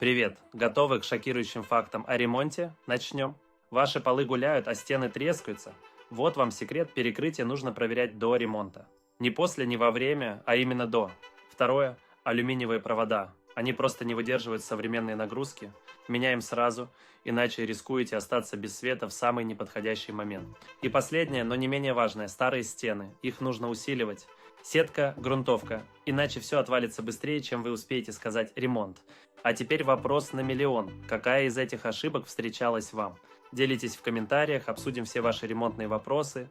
Привет! Готовы к шокирующим фактам о ремонте? Начнем. Ваши полы гуляют, а стены трескаются? Вот вам секрет: перекрытие нужно проверять до ремонта. Не после, не во время, а именно до. Второе. Алюминиевые провода. Они просто не выдерживают современные нагрузки. Меняем сразу, иначе рискуете остаться без света в самый неподходящий момент. И последнее, но не менее важное: старые стены. Их нужно усиливать. Сетка, грунтовка. Иначе все отвалится быстрее, чем вы успеете сказать «ремонт». А теперь вопрос на миллион. Какая из этих ошибок встречалась вам? Делитесь в комментариях, обсудим все ваши ремонтные вопросы.